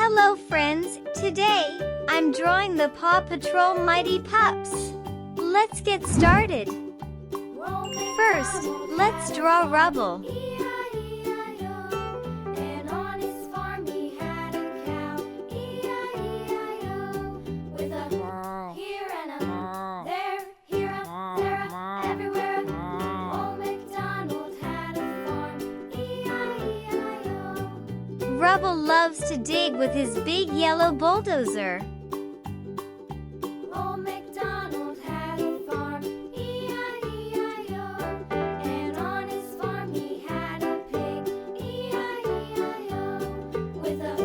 Hello friends, today I'm drawing the Paw Patrol Mighty Pups. Let's get started. First, let's draw Rubble. Rubble loves to dig with his big yellow bulldozer. Old MacDonald had a farm, E-I-E-I-O. And on his farm he had a pig, E-I-E-I-O. With a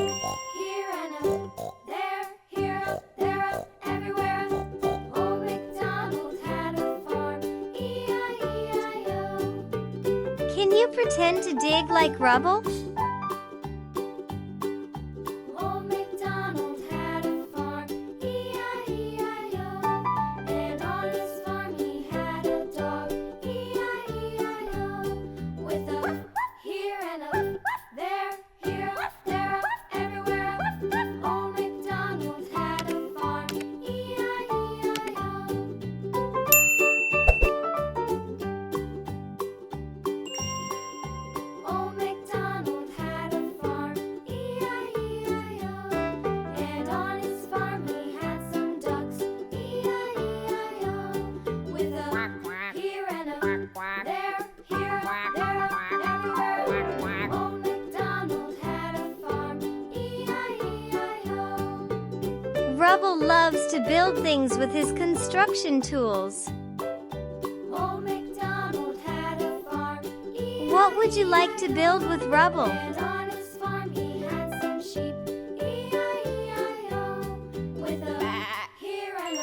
here and a there, here up, there up, everywhere. Old MacDonald had a farm, E-I-E-I-O. Can you pretend to dig like Rubble? Rubble loves to build things with his construction tools. Old MacDonald had a farm, What would you like to build with Rubble? and on his farm he had some sheep, E-I-E-I-O. With a here and a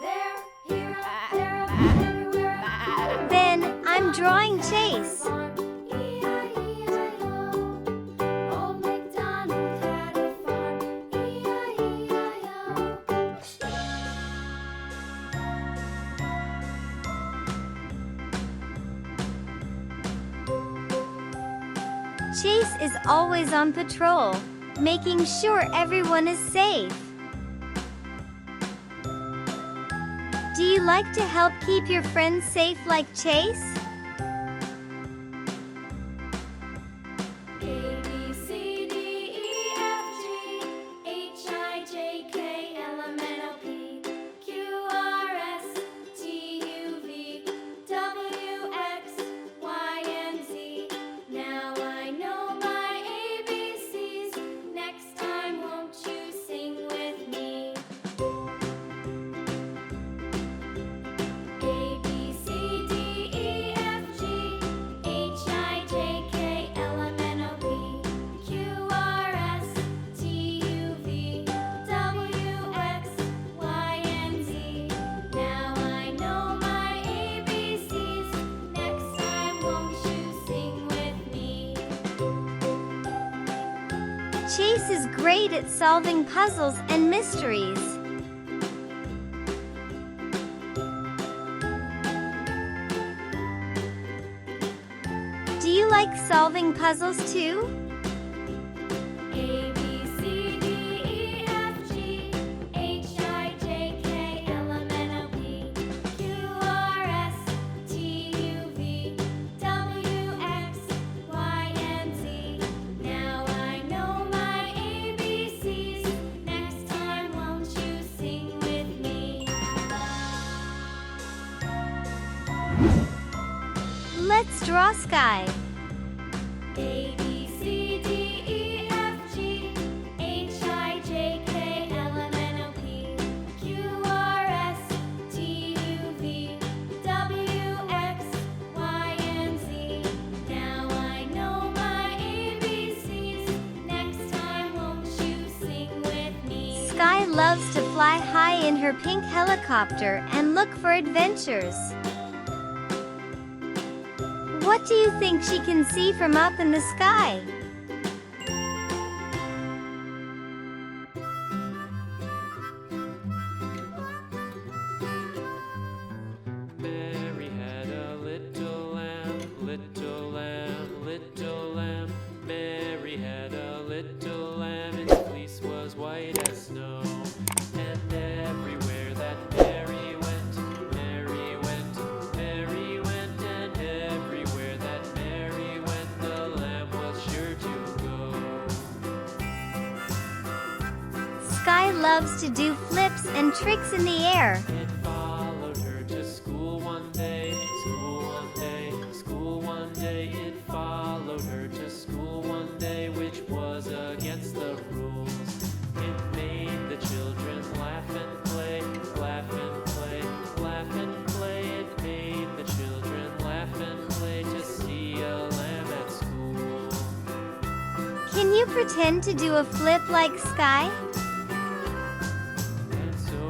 there, here up, there up, everywhere. Then I'm drawing Chase. Old MacDonald had a farm, E-I-E-I-O. Chase is always on patrol, making sure everyone is safe. Do you like to help keep your friends safe like Chase? A, B, C, D, E, F, G, H, I, J, K, L, M, N, O, P, Q, R, S, T, U, V, W, X, Y, and Z. Now I know my ABCs. Next time, won't you sing with me? A, B, C, D, E, F, G, H, I, J, K, L, M, N, O, P, Q, R, S, T, U, V, W, X, Y, and Z. Now I know my ABCs. Next time, won't you sing with me? Chase is great at solving puzzles and mysteries. Do you like solving puzzles too? A, B, C, D, E, F, G, H, I, J, K, L, M, N, O, P, Q, R, S, T, U, V, W, X, Y, and Z. Now I know my ABCs. Next time, won't you sing with me? Let's draw Sky. A, B, C, D, E, F, G, H, I, J, K, L, M, N, O, P, Q, R, S, T, U, V, W, X, Y, and Z. Now I know my ABCs. Next time, won't you sing with me? Sky loves to fly high in her pink helicopter and look for adventures. What do you think she can see from up in the sky? Mary had a little lamb, little lamb, little lamb. Mary had a little lamb, its fleece loves to do flips and tricks in the air. It followed her to school one day, school one day, school one day. It followed her to school one day, which was against the rules. It made the children laugh and play, laugh and play, laugh and play. It made the children laugh and play to see a lamb at school. Can you pretend to do a flip like Sky? And so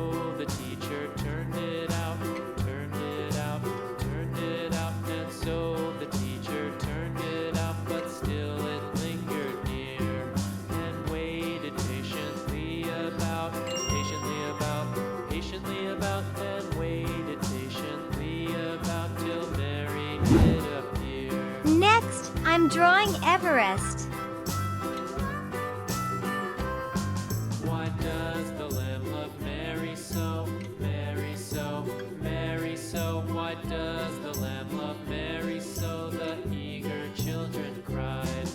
the teacher turned it out, turned it out, turned it out. And so the teacher turned it out, but still it lingered near and waited patiently about, and waited patiently about till Mary did appear. Next, I'm drawing Everest. Why does the lamb love Mary so, Mary so, Mary so? Why does the lamb love Mary so? The eager children cried.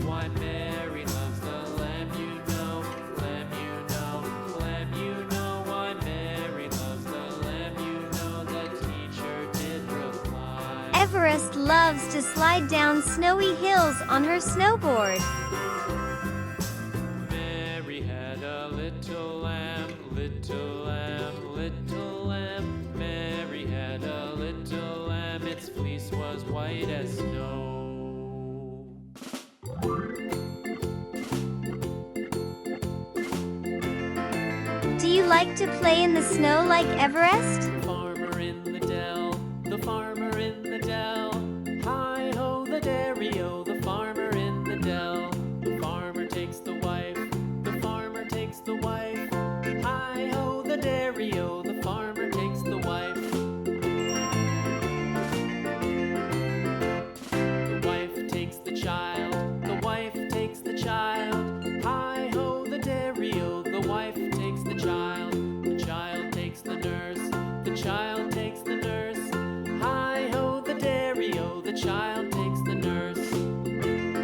Why Mary loves the lamb, you know, lamb, you know, lamb, you know. Why Mary loves the lamb, you know, the teacher did reply. Everest loves to slide down snowy hills on her snowboard. Mary had a little lamb, little lamb, little lamb. Mary had a little lamb, its fleece was white as snow. Do you like to play in the snow like Everest? The farmer in the dell, the farmer in the dell. Hi-ho, the dairy-o, the farmer in the dell. The farmer takes the wife, the farmer takes the wife. Hi-ho, the dairy-o, the farmer takes the wife. The wife takes the child, the wife takes the child. Hi-ho, the dairy-o, the wife takes the child. The child takes the nurse, the child takes the nurse. Hi-ho, the dairy-o, the child takes the nurse.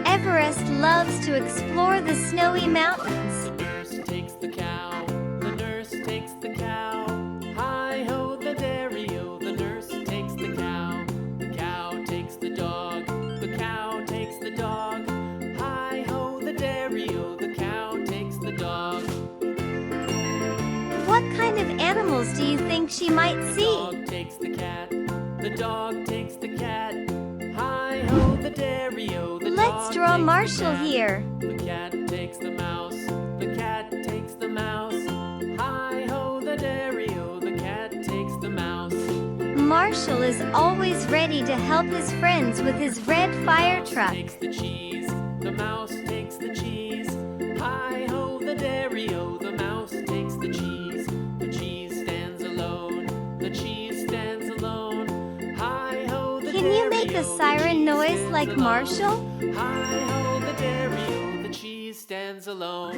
Everest loves to explore the snowy mountains. The nurse takes the cow, the nurse takes the cow. Hi-ho, the dairy-o, the nurse takes the cow. The cow takes the dog, the cow takes the dog. Hi-ho, the dairy-o, the cow takes the dog. What kind of animals do you think she might The see? dog takes the cat, the dog takes the cat. Hi-ho, the dairy-o, the Let's dog draw takes the Marshall cat. here. The cat takes the mouse, the cat takes the mouse. Hi-ho, the dairy-o, the cat takes the mouse. Marshall is always ready to help his friends with his red fire Mouse truck. takes the cheese, the mouse takes the cheese. Hi-ho, the dairy-o, the mouse takes the cheese. The cheese stands alone, the cheese stands alone. Hi-ho, the Can you make a dairy-o, the siren cheese noise stands like alone. Marshall? Hi-ho, the dairy-o, the cheese stands alone.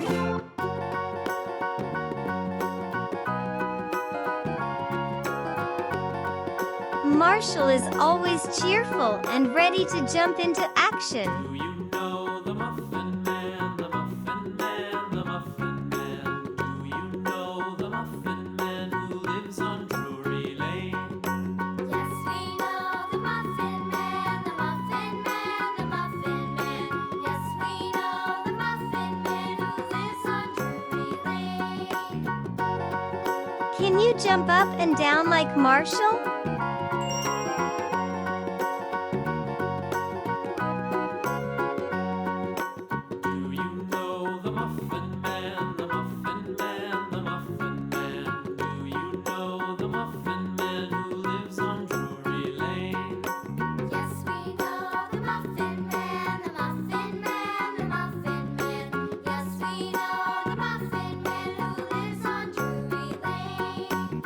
Marshall is always cheerful and ready to jump into action. Do you know the Muffin Man, the Muffin Man, the Muffin Man? Do you know the Muffin Man who lives on Drury Lane? Yes, we know the Muffin Man, the Muffin Man, the Muffin Man. Yes, we know the Muffin Man who lives on Drury Lane. Can you jump up and down like Marshall? Do you know the Muffin Man, the Muffin Man, the Muffin Man? Do you know the Muffin Man who lives on Drury Lane? Yes, we know the Muffin Man, the Muffin Man, the Muffin Man. Yes, we know the Muffin Man who lives on Drury Lane.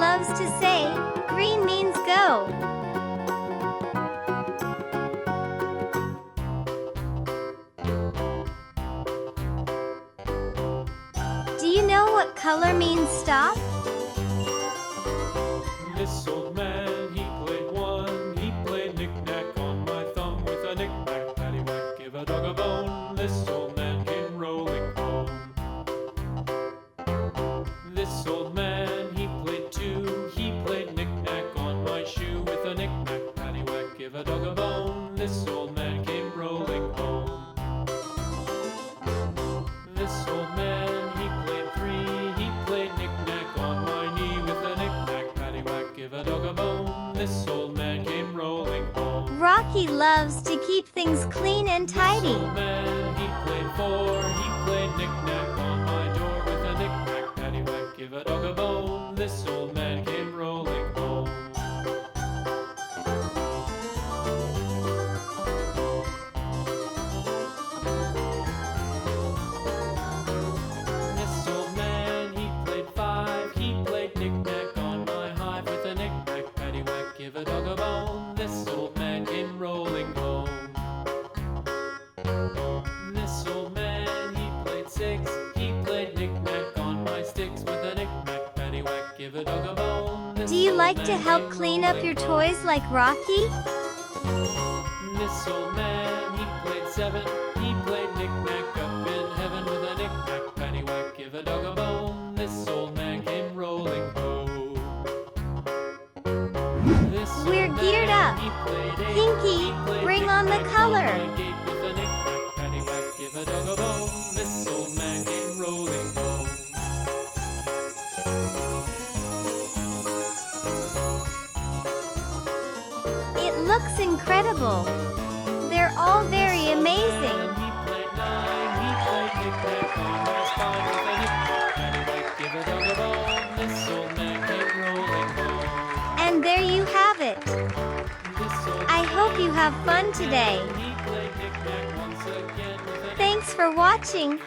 loves to say, green means go. Do you know what color means stop? This old man, he played one. He played knick-knack on my thumb with a knick-knack, paddywhack, give a dog a bone. This old man came rolling home. This old man, he played two. He played knick-knack on my shoe with a knick-knack, paddywhack, give a dog a bone. This old man came rolling home. This old man, he played three. He played knick-knack on my knee with a knick-knack, paddywhack, give a dog a bone. This old man came rolling home. Rocky loves to keep things clean and tidy. This old man, he played four. He played knick-knack on my door with a knick-knack, paddywhack, give a dog a bone. This old man came rolling home. This old man, he played five. He played knick-knack on my hive with a knick-knack, paddywhack, give a dog a bone. This old man came rolling home. This old man, he played six. He played knick-knack on my sticks with a knick-knack, paddywhack, give a dog a bone. This Do you old like man to help came clean up rolling your home. toys like Rocky? This old man, he played seven. He played knick-knack up in heaven with a knick-knack, paddywhack, give a dog a bone. This old man came rolling home. This old We're geared man, up. he played eight. Pinky, He played bring on the knick-knack color. my gate with a knick-knack, paddywhack, give a dog a bone. This old man came rolling home. It looks incredible. They're all very amazing. He played nine. He played knick-knack on my spine with a knick-knack, paddywhack, give a dog a bone. This old man came rolling home. And there you have it. This old I hope you have fun today. He played knick-knack once again with a Thanks for watching.